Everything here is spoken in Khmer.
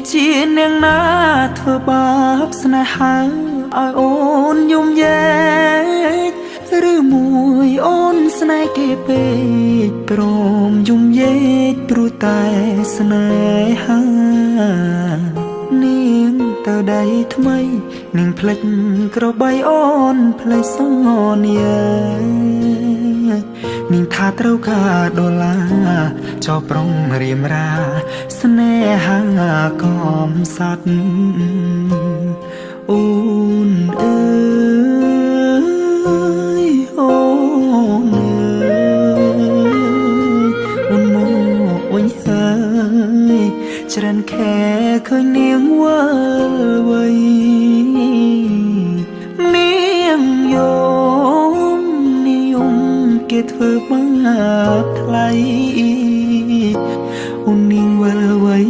ជានាងណាធ្វើបាបស្នេហាឲ្យអូនយំយែកឬមួយអូនស្នេហ៍គេពេកព្រមយំយែកព្រោះតែស្នេហានាងទៅដៃថ្មីនាងភ្លេចក្របីអូនភ្លេចសន្យានាងថាត្រូវការដុល្លារចោប្រុងរៀមរាស្នេហាកំសត់អូនអើយអូនអើយអូនមកអញហើយច្រើនខែឃើញនាងវិលវ័យនាងយំនិយមគេធ្វើបាបថ្លៃ